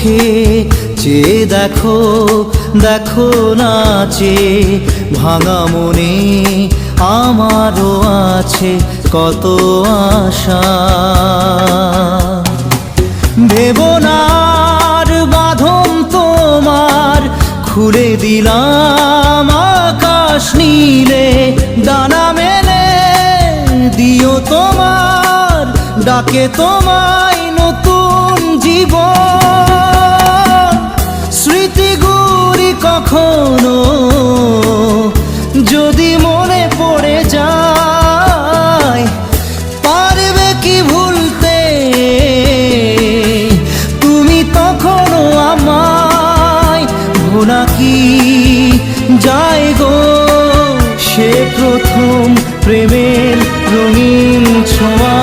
চোখে চেয়ে দেখো, দেখো নাচে ভাঙা মনে আমারও আছে কত আশা। ভেবো না আর বাঁধন তোমার, খুলে দিলাম আকাশ নীলে, ডানা মেলে দিও তোমার ডাকে তোমায় নতুন জীবন। স্মৃতিগুলি কখনো যদি মনে পড়ে যায়, পারবে কি ভুলতে তুমি তখনো আমায়? ভোলা কি যায় গো সে প্রথম প্রেমের রঙিন ছোঁয়া।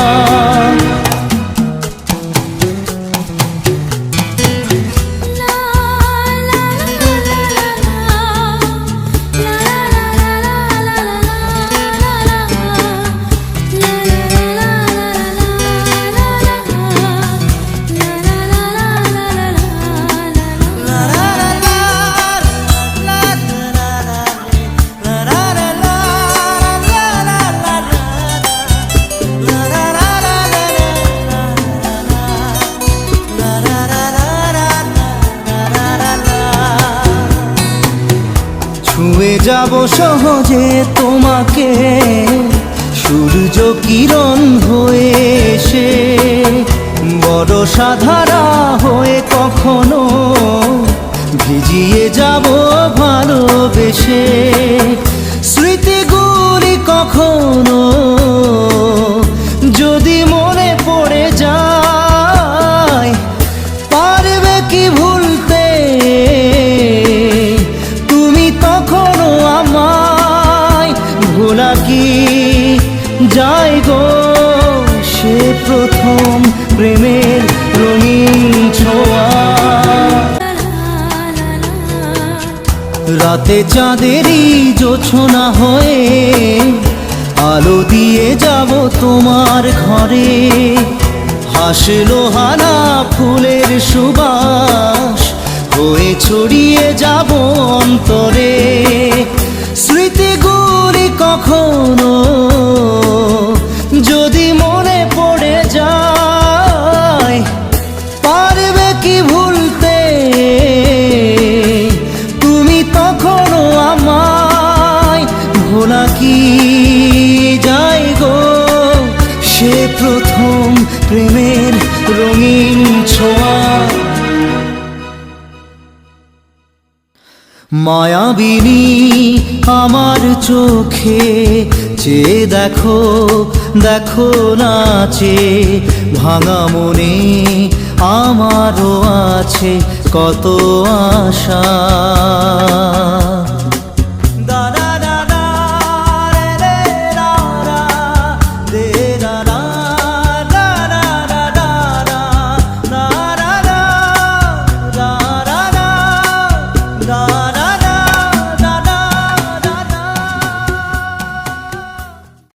ছুঁয়ে যাব সহজে তোমাকে সূর্য কিরণ হয়ে এসে, বর্ষা ধারা হয়ে কখনো ভিজিয়ে যাব ভালোবেসে। স্মৃতিগুলি কখনো যদি মনে পড়ে যায়, পারবে কি ভুলতে তুমি তখনো আমায়? ভোলা কি যায় গো সে প্রথম প্রেমের রঙিন ছোঁয়া। রাতে চাঁদেরই জোছনা হয়ে আলো দিয়ে যাব তোমার ঘরে, হাসলো হানা ফুলের সুবাস হয়ে ছড়িয়ে যাব অন্তরে। স্মৃতিগুলি কখনো যদি মনে পড়ে যায়, পারবে কি ভুলতে তুমি তখনো আমায়? ভোলা কি যায় গো সে প্রথম প্রেমের রঙিন ছোঁয়া। মায়াবিনী আমার চোখে চেয়ে দেখো, দেখো নাচে ভাঙা মনে আমারও আছে কত আশা।